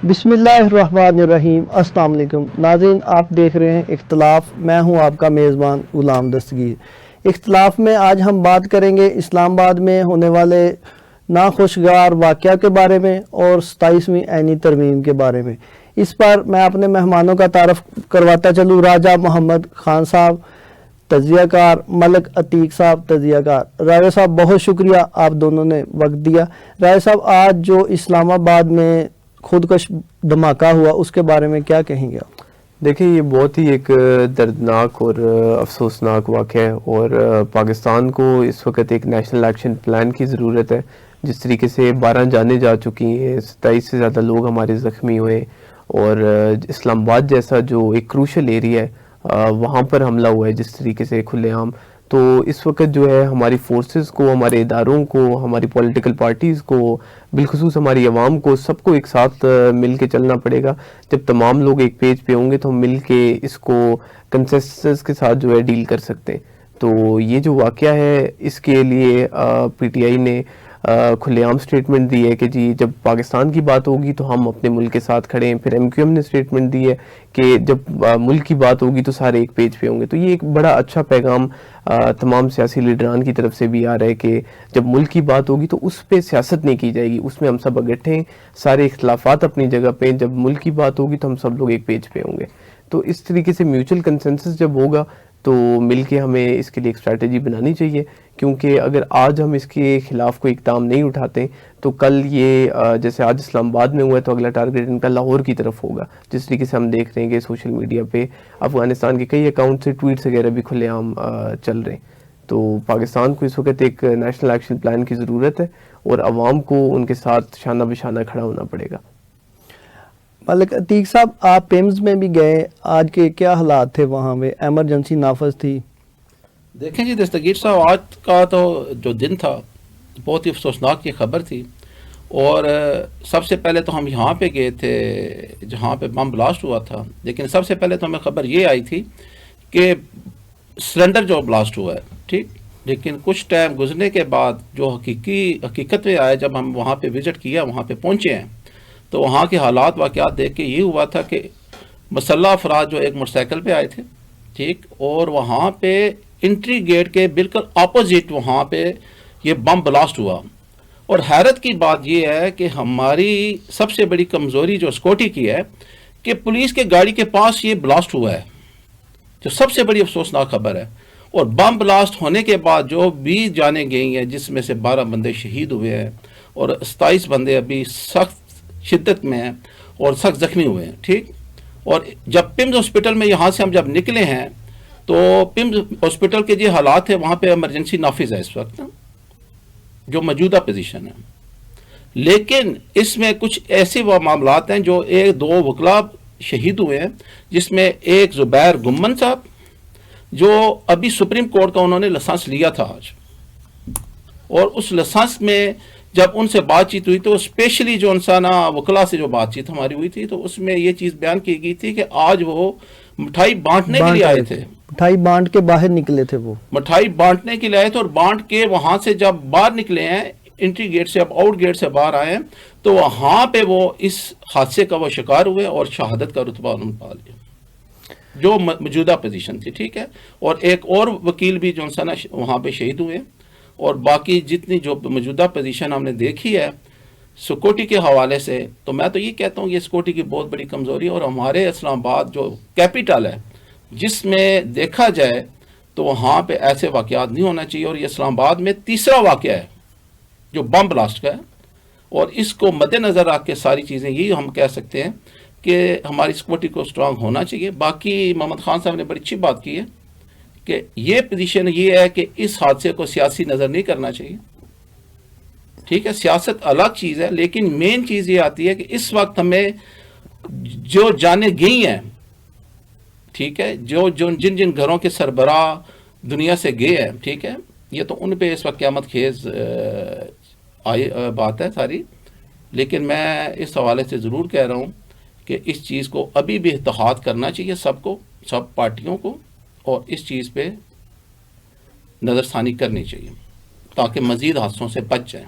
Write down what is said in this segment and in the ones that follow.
بسم اللہ الرحمن الرحیم۔ السلام علیکم ناظرین، آپ دیکھ رہے ہیں اختلاف۔ میں ہوں آپ کا میزبان غلام دستگیر۔ اختلاف میں آج ہم بات کریں گے اسلام آباد میں ہونے والے ناخوشگوار واقعہ کے بارے میں اور 27ویں آئینی ترمیم کے بارے میں۔ اس پر میں اپنے مہمانوں کا تعارف کرواتا چلوں۔ راجہ محمد خان صاحب تجزیہ کار، ملک عتیق صاحب تجزیہ کار۔ راجہ صاحب بہت شکریہ، آپ دونوں نے وقت دیا۔ راجہ صاحب، آج جو اسلام آباد میں خودکش دھماکہ ہوا اس کے بارے میں کیا کہیں گے آپ؟ دیکھیں، یہ بہت ہی ایک دردناک اور افسوسناک واقعہ ہے، اور پاکستان کو اس وقت ایک نیشنل ایکشن پلان کی ضرورت ہے۔ جس طریقے سے 12 جانیں جا چکی ہیں، 27 سے زیادہ لوگ ہمارے زخمی ہوئے، اور اسلام آباد جیسا جو ایک کروشل ایریا ہے وہاں پر حملہ ہوا ہے جس طریقے سے کھلے عام، تو اس وقت جو ہے ہماری فورسز کو، ہمارے اداروں کو، ہماری پولیٹیکل پارٹیز کو، بالخصوص ہماری عوام کو، سب کو ایک ساتھ مل کے چلنا پڑے گا۔ جب تمام لوگ ایک پیج پہ ہوں گے تو ہم مل کے اس کو کنسنسس کے ساتھ جو ہے ڈیل کر سکتے ہیں۔ تو یہ جو واقعہ ہے اس کے لیے پی ٹی آئی نے کھلے عام سٹیٹمنٹ دی ہے کہ جی جب پاکستان کی بات ہوگی تو ہم اپنے ملک کے ساتھ کھڑے ہیں۔ پھر ایم کیو ایم نے سٹیٹمنٹ دی ہے کہ جب ملک کی بات ہوگی تو سارے ایک پیج پہ ہوں گے۔ تو یہ ایک بڑا اچھا پیغام تمام سیاسی لیڈران کی طرف سے بھی آ رہا ہے کہ جب ملک کی بات ہوگی تو اس پہ سیاست نہیں کی جائے گی، اس میں ہم سب اکٹھے ہیں، سارے اختلافات اپنی جگہ پہ۔ جب ملک کی بات ہوگی تو ہم سب لوگ ایک پیج پہ ہوں گے۔ تو اس طریقے سے میوچل کنسنسس جب ہوگا تو مل کے ہمیں اس کے لیے ایک اسٹریٹجی بنانی چاہیے، کیونکہ اگر آج ہم اس کے خلاف کوئی اقدام نہیں اٹھاتے تو کل یہ جیسے آج اسلام آباد میں ہوا ہے تو اگلا ٹارگیٹ ان کا لاہور کی طرف ہوگا۔ جس طریقے سے ہم دیکھ رہے ہیں کہ سوشل میڈیا پہ افغانستان کے کئی اکاؤنٹ سے ٹویٹس وغیرہ بھی کھلے عام چل رہے ہیں۔ تو پاکستان کو اس وقت ایک نیشنل ایکشن پلان کی ضرورت ہے، اور عوام کو ان کے ساتھ شانہ بشانہ کھڑا ہونا پڑے گا۔ ملک عتیق صاحب، آپ پیمز میں بھی گئے، آج کے کیا حالات تھے وہاں پہ؟ ایمرجنسی نافذ تھی؟ دیکھیں جی دستگیر صاحب، آج کا تو جو دن تھا بہت ہی افسوسناک کی خبر تھی، اور سب سے پہلے تو ہم یہاں پہ گئے تھے جہاں پہ بم بلاسٹ ہوا تھا، لیکن سب سے پہلے تو ہمیں خبر یہ آئی تھی کہ سلنڈر جو بلاسٹ ہوا ہے، ٹھیک، لیکن کچھ ٹائم گزرنے کے بعد جو حقیقت میں آیا، جب ہم وہاں پہ وزٹ کیا، وہاں پہ پہنچے ہیں، تو وہاں کے حالات واقعات دیکھ کے یہ ہوا تھا کہ مسلح افراد جو ایک موٹر سائیکل پہ آئے تھے، ٹھیک، اور وہاں پہ انٹری گیٹ کے بالکل اپوزٹ وہاں پہ یہ بم بلاسٹ ہوا۔ اور حیرت کی بات یہ ہے کہ ہماری سب سے بڑی کمزوری جو سیکورٹی کی ہے کہ پولیس کے گاڑی کے پاس یہ بلاسٹ ہوا ہے، جو سب سے بڑی افسوسناک خبر ہے۔ اور بم بلاسٹ ہونے کے بعد جو 20 جانیں گئی ہیں، جس میں سے 12 بندے شہید ہوئے ہیں اور 27 بندے ابھی سخت شدت میں ہیں اور سخت زخمی ہوئے ہیں، ٹھیک۔ اور جب پمز ہاسپٹل میں یہاں سے ہم جب نکلے ہیں تو پمز ہاسپٹل کے جو حالات ہیں وہاں پہ ایمرجنسی نافذ ہے اس وقت، جو موجودہ پوزیشن ہے، لیکن اس میں کچھ ایسے وہ معاملات ہیں جو ایک دو وکلا شہید ہوئے ہیں، جس میں ایک زبیر گمن صاحب جو ابھی سپریم کورٹ کا انہوں نے لائسنس لیا تھا آج، اور اس لائسنس میں جب ان سے بات چیت ہوئی تو اسپیشلی جو انسانہ وکلا سے جو بات چیت ہماری ہوئی تھی تو اس میں یہ چیز بیان کی گئی تھی کہ آج وہ مٹھائی بانٹنے کے لیے آئے تھے، مٹھائی بانٹ کے باہر نکلے تھے، وہ مٹھائی بانٹنے کے لیے آئے تھے، اور بانٹ کے وہاں سے جب باہر نکلے ہیں انٹری گیٹ سے، اب آؤٹ گیٹ سے باہر آئے ہیں، تو وہاں پہ وہ اس حادثے کا وہ شکار ہوئے اور شہادت کا رتبہ انہوں نے پا لیا، جو موجودہ پوزیشن تھی، ٹھیک ہے۔ اور ایک اور وکیل بھی جو انسانہ وہاں پہ شہید ہوئے، اور باقی جتنی جو موجودہ پوزیشن ہم نے دیکھی ہے سیکورٹی کے حوالے سے، تو میں تو یہ کہتا ہوں یہ سیکورٹی کی بہت بڑی کمزوری ہے، اور ہمارے اسلام آباد جو کیپٹل ہے جس میں دیکھا جائے تو وہاں پہ ایسے واقعات نہیں ہونا چاہیے، اور یہ اسلام آباد میں تیسرا واقعہ ہے جو بم بلاسٹ کا ہے، اور اس کو مد نظر رکھ کے ساری چیزیں یہی ہم کہہ سکتے ہیں کہ ہماری سیکورٹی کو اسٹرانگ ہونا چاہیے۔ باقی محمد خان صاحب نے بڑی اچھی بات کی ہے کہ یہ پوزیشن یہ ہے کہ اس حادثے کو سیاسی نظر نہیں کرنا چاہیے، ٹھیک ہے، سیاست الگ چیز ہے، لیکن مین چیز یہ آتی ہے کہ اس وقت ہمیں جو جانیں گئی ہیں، ٹھیک ہے، جن جن گھروں کے سربراہ دنیا سے گئے ہیں، ٹھیک ہے، یہ تو ان پہ اس وقت قیامت خیز بات ہے ساری، لیکن میں اس حوالے سے ضرور کہہ رہا ہوں کہ اس چیز کو ابھی بھی اتحاد کرنا چاہیے سب کو، سب پارٹیوں کو، اور اس چیز پہ نظر ثانی کرنی چاہیے تاکہ مزید حادثوں سے بچ جائیں۔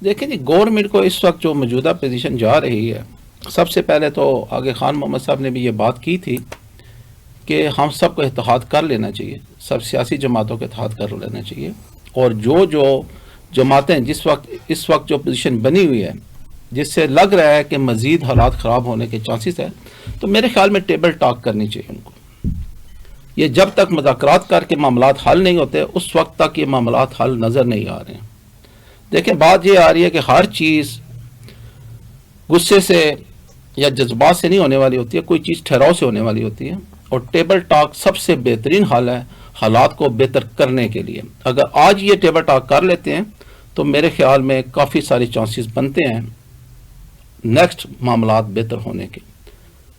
دیکھیں جی گورنمنٹ کو اس وقت جو موجودہ پوزیشن جا رہی ہے، سب سے پہلے تو آگے خان محمد صاحب نے بھی یہ بات کی تھی کہ ہم سب کو اتحاد کر لینا چاہیے، سب سیاسی جماعتوں کو اتحاد کر لینا چاہیے، اور جو جماعتیں اس وقت جو پوزیشن بنی ہوئی ہے جس سے لگ رہا ہے کہ مزید حالات خراب ہونے کے چانسز ہے، تو میرے خیال میں ٹیبل ٹاک کرنی چاہیے ان کو۔ یہ جب تک مذاکرات کر کے معاملات حل نہیں ہوتے اس وقت تک یہ معاملات حل نظر نہیں آ رہے ہیں۔ دیکھیں بات یہ آ رہی ہے کہ ہر چیز غصے سے یا جذبات سے نہیں ہونے والی ہوتی ہے، کوئی چیز ٹھہراؤ سے ہونے والی ہوتی ہے، اور ٹیبل ٹاک سب سے بہترین حل ہے حالات کو بہتر کرنے کے لیے۔ اگر آج یہ ٹیبل ٹاک کر لیتے ہیں تو میرے خیال میں کافی سارے چانسز بنتے ہیں نیکسٹ معاملات بہتر ہونے کے۔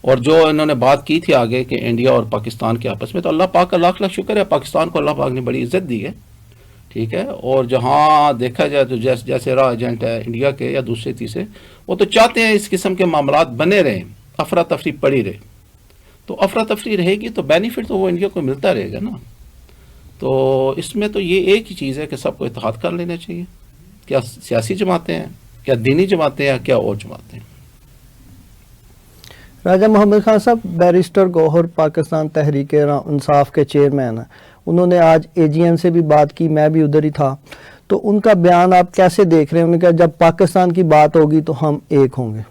اور جو انہوں نے بات کی تھی آگے کہ انڈیا اور پاکستان کے آپس میں، تو اللہ پاک کا لاکھ لاکھ شکر ہے، پاکستان کو اللہ پاک نے بڑی عزت دی ہے، ٹھیک ہے، اور جہاں دیکھا جائے تو جیسے را ایجنٹ ہے انڈیا کے یا دوسرے تیسرے، وہ تو چاہتے ہیں اس قسم کے معاملات بنے رہیں، افراتفری پڑی رہے، تو افراتفری رہے گی تو بینیفٹ تو وہ انڈیا کو ملتا رہے گا نا۔ تو اس میں تو یہ ایک ہی چیز ہے کہ سب کو اتحاد کر لینا چاہیے، کیا سیاسی جماعتیں ہیں، کیا دینی جماعتیں ہیں، کیا اور جماعتیں ہیں۔ راجہ محمد خان صاحب، بیرسٹر گوہر پاکستان تحریک انصاف کے چیئرمین ہیں، انہوں نے آج اے جی این سے بھی بات کی، میں بھی ادھر ہی تھا، تو ان کا بیان آپ کیسے دیکھ رہے ہیں؟ انہوں نے کہا جب پاکستان کی بات ہوگی تو ہم ایک ہوں گے۔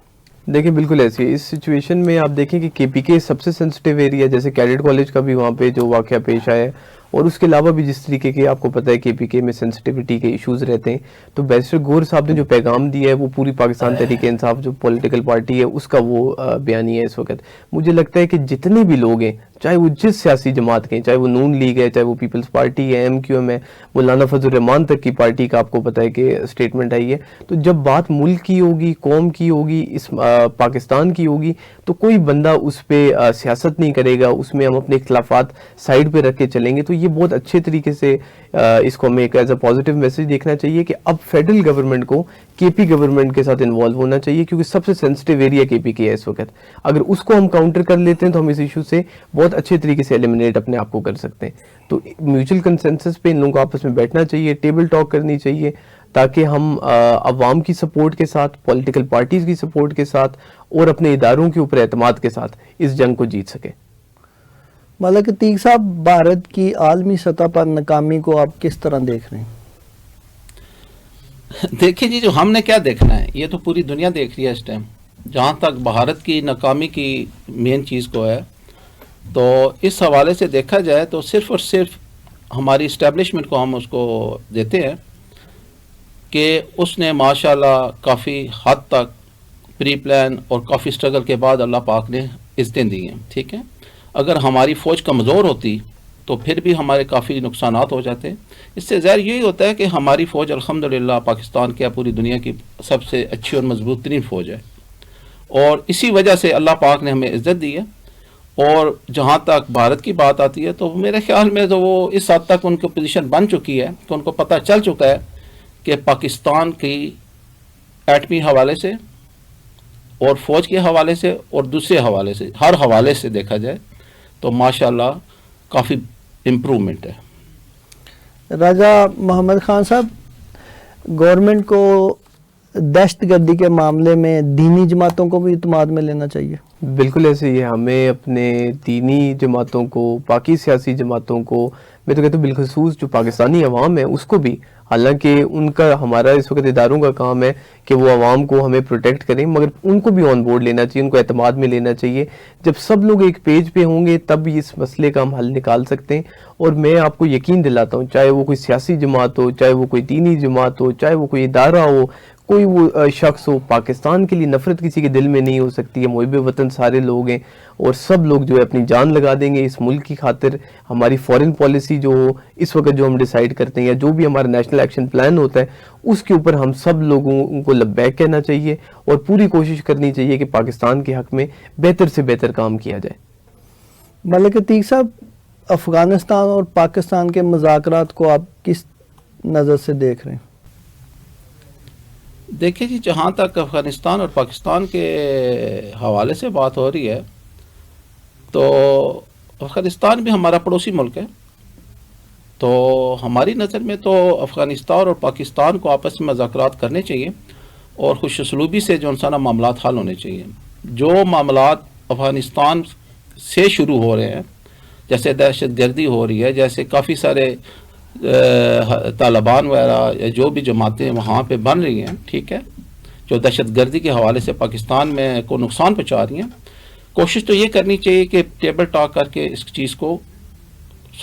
دیکھیں بالکل ایسی ہے، اس سچویشن میں آپ دیکھیں کہ کے پی کے سب سے سینسٹیو ایریا، جیسے کیڈٹ کالج کا بھی وہاں پہ جو واقعہ پیش آیا ہے، اور اس کے علاوہ بھی جس طریقے کے آپ کو پتہ ہے کے پی کے میں سینسٹیوٹی کے ایشوز رہتے ہیں، تو بیرسٹر گوہر صاحب نے جو پیغام دیا ہے وہ پوری پاکستان تحریک انصاف جو پولیٹیکل پارٹی ہے اس کا وہ بیانیہ ہے اس وقت۔ مجھے لگتا ہے کہ جتنے بھی لوگ ہیں، چاہے وہ جس سیاسی جماعت کے ہیں، چاہے وہ نون لیگ ہے، چاہے وہ پیپلز پارٹی ہے، ایم کیو ایم ہے، مولانا فضل الرحمان تک کی پارٹی کا آپ کو پتہ ہے کہ اسٹیٹمنٹ آئی ہے، تو جب بات ملک کی ہوگی، قوم کی ہوگی، اس پاکستان کی ہوگی، تو کوئی بندہ اس پہ سیاست نہیں کرے گا، اس میں ہم اپنے اختلافات سائیڈ پہ رکھ کے چلیں گے۔ تو یہ بہت اچھے طریقے سے اس کو ہمیں ایک ایز اے پازیٹیو میسج دیکھنا چاہیے کہ اب فیڈرل گورنمنٹ کو کے پی گورنمنٹ کے ساتھ انوالو ہونا چاہیے، کیونکہ سب سے سینسٹیو ایریا کے پی کے ہے اس وقت۔ اگر اس کو ہم کاؤنٹر کر لیتے ہیں تو ہم اس ایشو سے بہت اچھے طریقے سے ایلیمنیٹ اپنے آپ کو کر سکتے ہیں۔ تو میوچل کنسنسس پہ ان لوگوں کو آپس میں بیٹھنا چاہیے، ٹیبل ٹاک کرنی چاہیے، تاکہ ہم عوام کی سپورٹ کے ساتھ، پولیٹیکل پارٹیز کی سپورٹ کے ساتھ، اور اپنے اداروں کے اوپر اعتماد کے ساتھ اس جنگ کو جیت سکے۔ ملک عتیق صاحب، بھارت کی عالمی سطح پر ناکامی کو آپ کس طرح دیکھ رہے ہیں؟ دیکھیں جی، جو ہم نے کیا دیکھنا ہے، یہ تو پوری دنیا دیکھ رہی ہے اس ٹائم۔ جہاں تک بھارت کی ناکامی کی مین چیز کو ہے، تو اس حوالے سے دیکھا جائے تو صرف اور صرف ہماری اسٹیبلشمنٹ کو ہم اس کو دیتے ہیں کہ اس نے ماشاءاللہ کافی حد تک پری پلان اور کافی سٹرگل کے بعد اللہ پاک نے عزتیں دی ہیں، ٹھیک ہے۔ اگر ہماری فوج کمزور ہوتی تو پھر بھی ہمارے کافی نقصانات ہو جاتے۔ اس سے ظاہر یہی ہوتا ہے کہ ہماری فوج الحمدللہ پاکستان کے پوری دنیا کی سب سے اچھی اور مضبوط ترین فوج ہے، اور اسی وجہ سے اللہ پاک نے ہمیں عزت دی ہے۔ اور جہاں تک بھارت کی بات آتی ہے تو میرے خیال میں تو وہ اس حد تک ان کی پوزیشن بن چکی ہے کہ ان کو پتہ چل چکا ہے کہ پاکستان کی ایٹمی حوالے سے اور فوج کے حوالے سے اور دوسرے حوالے سے، ہر حوالے سے دیکھا جائے تو ماشاءاللہ کافی امپرومنٹ ہے۔ راجہ محمد خان صاحب، گورنمنٹ کو دہشت گردی کے معاملے میں دینی جماعتوں کو بھی اعتماد میں لینا چاہیے۔ بالکل ایسے ہی ہے، ہمیں اپنے دینی جماعتوں کو، باقی سیاسی جماعتوں کو، میں تو کہتا ہوں بالخصوص جو پاکستانی عوام ہے اس کو بھی، حالانکہ ان کا، ہمارا اس وقت اداروں کا کام ہے کہ وہ عوام کو ہمیں پروٹیکٹ کریں، مگر ان کو بھی آن بورڈ لینا چاہیے، ان کو اعتماد میں لینا چاہیے۔ جب سب لوگ ایک پیج پہ ہوں گے تب اس مسئلے کا ہم حل نکال سکتے ہیں۔ اور میں آپ کو یقین دلاتا ہوں، چاہے وہ کوئی سیاسی جماعت ہو، چاہے وہ کوئی دینی جماعت ہو، چاہے وہ کوئی ادارہ ہو، کوئی وہ شخص ہو، پاکستان کے لیے نفرت کسی کے دل میں نہیں ہو سکتی ہے۔ محب وطن سارے لوگ ہیں، اور سب لوگ جو ہے اپنی جان لگا دیں گے اس ملک کی خاطر۔ ہماری فورن پالیسی جو ہو اس وقت جو ہم ڈیسائیڈ کرتے ہیں، یا جو بھی ہمارا نیشنل ایکشن پلان ہوتا ہے، اس کے اوپر ہم سب لوگوں کو لبیک کہنا چاہیے، اور پوری کوشش کرنی چاہیے کہ پاکستان کے حق میں بہتر سے بہتر کام کیا جائے۔ ملک عتیق صاحب، افغانستان اور پاکستان کے مذاکرات کو آپ کس نظر سے دیکھ رہے ہیں؟ دیکھیں جی، جہاں تک افغانستان اور پاکستان کے حوالے سے بات ہو رہی ہے تو افغانستان بھی ہمارا پڑوسی ملک ہے، تو ہماری نظر میں تو افغانستان اور پاکستان کو آپس میں مذاکرات کرنے چاہیے اور خوش اسلوبی سے جو انسانہ معاملات حل ہونے چاہیے. جو معاملات افغانستان سے شروع ہو رہے ہیں جیسے دہشت گردی ہو رہی ہے, جیسے کافی سارے طالبان وغیرہ یا جو بھی جماعتیں وہاں پہ بن رہی ہیں, ٹھیک ہے, جو دہشت گردی کے حوالے سے پاکستان میں کو نقصان پہنچا رہی ہیں, کوشش تو یہ کرنی چاہیے کہ ٹیبل ٹاک کر کے اس چیز کو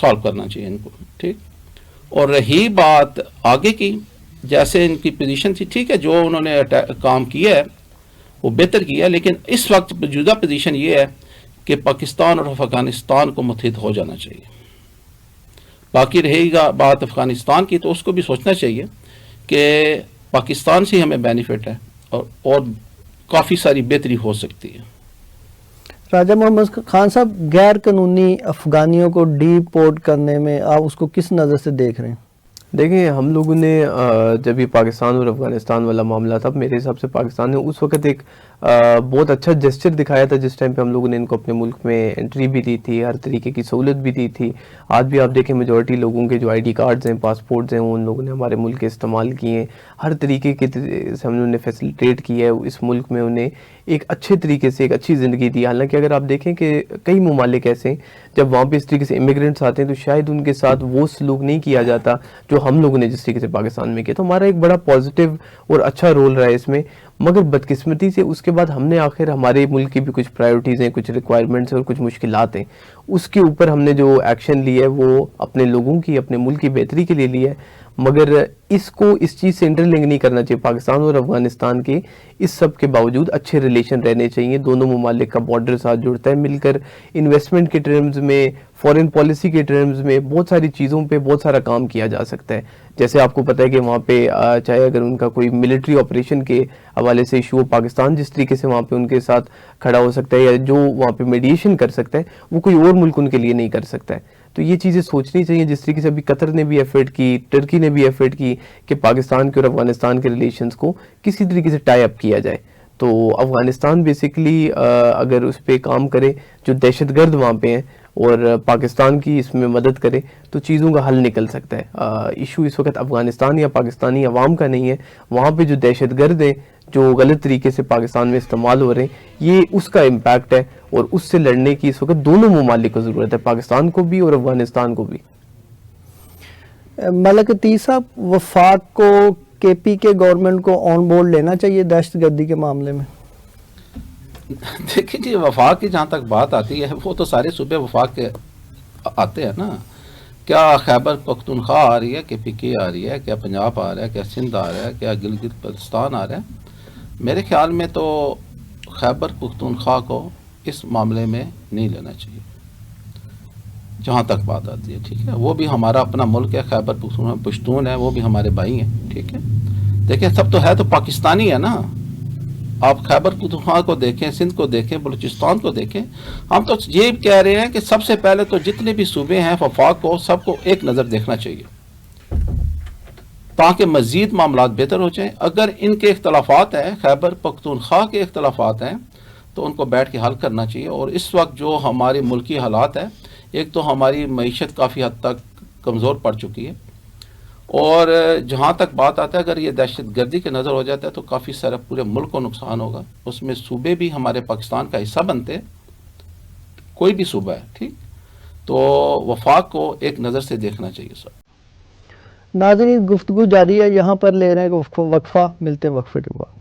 سالو کرنا چاہیے ان کو, ٹھیک. اور رہی بات آگے کی, جیسے ان کی پوزیشن تھی, ٹھیک ہے, جو انہوں نے کام کیا ہے وہ بہتر کیا ہے, لیکن اس وقت موجودہ پوزیشن یہ ہے کہ پاکستان اور افغانستان کو متحد ہو جانا چاہیے. باقی رہے گا بات افغانستان کی, تو اس کو بھی سوچنا چاہیے کہ پاکستان سے ہمیں بینیفٹ ہے اور کافی ساری بہتری ہو سکتی ہے. راجہ محمد خان صاحب, غیر قانونی افغانیوں کو ڈی پورٹ کرنے میں آپ اس کو کس نظر سے دیکھ رہے ہیں؟ دیکھیں, ہم لوگوں نے جب یہ پاکستان اور افغانستان والا معاملہ تھا, میرے حساب سے پاکستان نے اس وقت ایک بہت اچھا جسچر دکھایا تھا جس ٹائم پہ ہم لوگوں نے ان کو اپنے ملک میں انٹری بھی دی تھی, ہر طریقے کی سہولت بھی دی تھی. آج بھی آپ دیکھیں میجورٹی لوگوں کے جو آئی ڈی کارڈز ہیں, پاسپورٹس ہیں, وہ ان لوگوں نے ہمارے ملک کے استعمال کیے ہیں. ہر طریقے کے سے ہم نے فیسیلیٹیٹ کیا ہے اس ملک میں, انہیں ایک اچھے طریقے سے ایک اچھی زندگی دی. حالانکہ اگر آپ دیکھیں کہ کئی ممالک ایسے ہیں جب وہاں پہ اس طریقے سے امیگرینٹس آتے ہیں تو شاید ان کے ساتھ وہ سلوک نہیں کیا جاتا جو ہم لوگوں نے جس طریقے سے پاکستان میں کیا. تو ہمارا ایک بڑا پازیٹیو اور اچھا رول رہا ہے اس میں, مگر بدقسمتی سے اس کے بعد ہم نے آخر ہمارے ملک کی بھی کچھ پرائیورٹیز ہیں, کچھ ریکوائرمنٹس ہیں اور کچھ مشکلات ہیں, اس کے اوپر ہم نے جو ایکشن لیا ہے وہ اپنے لوگوں کی, اپنے ملک کی بہتری کے لیے لیا ہے. مگر اس کو اس چیز سے انٹر لنک نہیں کرنا چاہیے. پاکستان اور افغانستان کے اس سب کے باوجود اچھے ریلیشن رہنے چاہیے. دونوں ممالک کا بارڈر ساتھ جڑتا ہے مل کر, انویسٹمنٹ کے ٹرمز میں, فورن پالیسی کے ٹرمز میں بہت ساری چیزوں پہ بہت سارا کام کیا جا سکتا ہے. جیسے آپ کو پتہ ہے کہ وہاں پہ چاہے اگر ان کا کوئی ملٹری آپریشن کے حوالے سے ایشو ہو, پاکستان جس طریقے سے وہاں پہ ان کے ساتھ کھڑا ہو سکتا ہے یا جو وہاں پہ میڈیشن کر سکتا ہے وہ کوئی اور ملک ان کے لیے نہیں کر سکتا ہے. تو یہ چیزیں سوچنی چاہیے. جس طریقے سے ابھی قطر نے بھی ایفرٹ کی, ٹرکی نے بھی ایفرٹ کی کہ پاکستان کے اور افغانستان کے ریلیشنز کو کسی طریقے سے ٹائی اپ کیا جائے. تو افغانستان بیسیکلی اگر اس پہ کام کرے جو دہشت گرد وہاں پہ ہیں اور پاکستان کی اس میں مدد کرے تو چیزوں کا حل نکل سکتا ہے. ایشو اس وقت افغانستان یا پاکستانی عوام کا نہیں ہے, وہاں پہ جو دہشت گرد ہیں جو غلط طریقے سے پاکستان میں استعمال ہو رہے ہیں, یہ اس کا امپیکٹ ہے اور اس سے لڑنے کی اس وقت دونوں ممالک کو ضرورت ہے, پاکستان کو بھی اور افغانستان کو بھی. ملک عتیق صاحب, وفاق کو کے پی کے گورنمنٹ کو آن بورڈ لینا چاہیے دہشت گردی کے معاملے میں؟ دیکھیں جی, وفاق کی جہاں تک بات آتی ہے وہ تو سارے صوبے وفاق کے آتے ہیں نا. کیا خیبر پختونخوا آ رہی ہے, کہ پی کے آ رہی ہے, کیا پنجاب آ رہا ہے, کیا سندھ آ رہا ہے, کیا گلگت بلتستان آ رہا ہے؟ میرے خیال میں تو خیبر پختونخوا کو اس معاملے میں نہیں لینا چاہیے جہاں تک بات آتی ہے, ٹھیک ہے. وہ بھی ہمارا اپنا ملک ہے, خیبر پختونخوا پشتون ہے, وہ بھی ہمارے بھائی ہیں, ٹھیک ہے. دیکھیں سب تو ہے تو پاکستانی ہے نا. آپ خیبر پختونخوا کو دیکھیں, سندھ کو دیکھیں, بلوچستان کو دیکھیں. ہم تو یہ کہہ رہے ہیں کہ سب سے پہلے تو جتنے بھی صوبے ہیں وفاق کو سب کو ایک نظر دیکھنا چاہیے تاکہ مزید معاملات بہتر ہو جائیں. اگر ان کے اختلافات ہیں, خیبر پختونخوا کے اختلافات ہیں, تو ان کو بیٹھ کے حل کرنا چاہیے. اور اس وقت جو ہمارے ملکی حالات ہیں, ایک تو ہماری معیشت کافی حد تک کمزور پڑ چکی ہے, اور جہاں تک بات آتا ہے اگر یہ دہشت گردی کے نظر ہو جاتا ہے تو کافی سارا پورے ملک کو نقصان ہوگا. اس میں صوبے بھی ہمارے پاکستان کا حصہ بنتے, کوئی بھی صوبہ ہے, ٹھیک. تو وفاق کو ایک نظر سے دیکھنا چاہیے سر. ناظرین, گفتگو جاری ہے, یہاں پر لے رہے ہیں وقفہ, ملتے ہیں وقفے کے بعد.